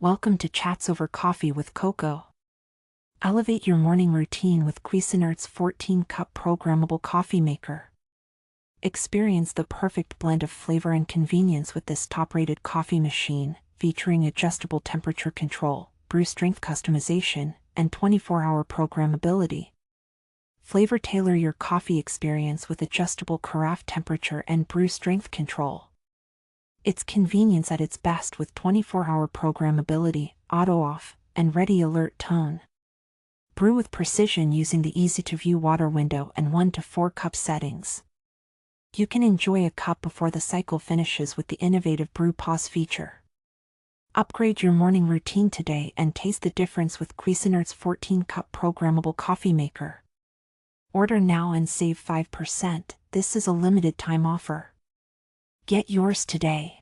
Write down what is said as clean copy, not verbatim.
Welcome to Chats Over Coffee with Coco. Elevate your morning routine with Cuisinart's 14-cup programmable coffee maker. Experience the perfect blend of flavor and convenience with this top-rated coffee machine, featuring adjustable temperature control, brew strength customization, and 24-hour programmability. Flavor tailor your coffee experience with adjustable carafe temperature and brew strength control. It's convenience at its best with 24-hour programmability, auto-off, and ready alert tone. Brew with precision using the easy-to-view water window and 1 to 4 cup settings. You can enjoy a cup before the cycle finishes with the innovative Brew Pause feature. Upgrade your morning routine today and taste the difference with Cuisinart's 14-cup programmable coffee maker. Order now and save 5%. This is a limited time offer. Get yours today.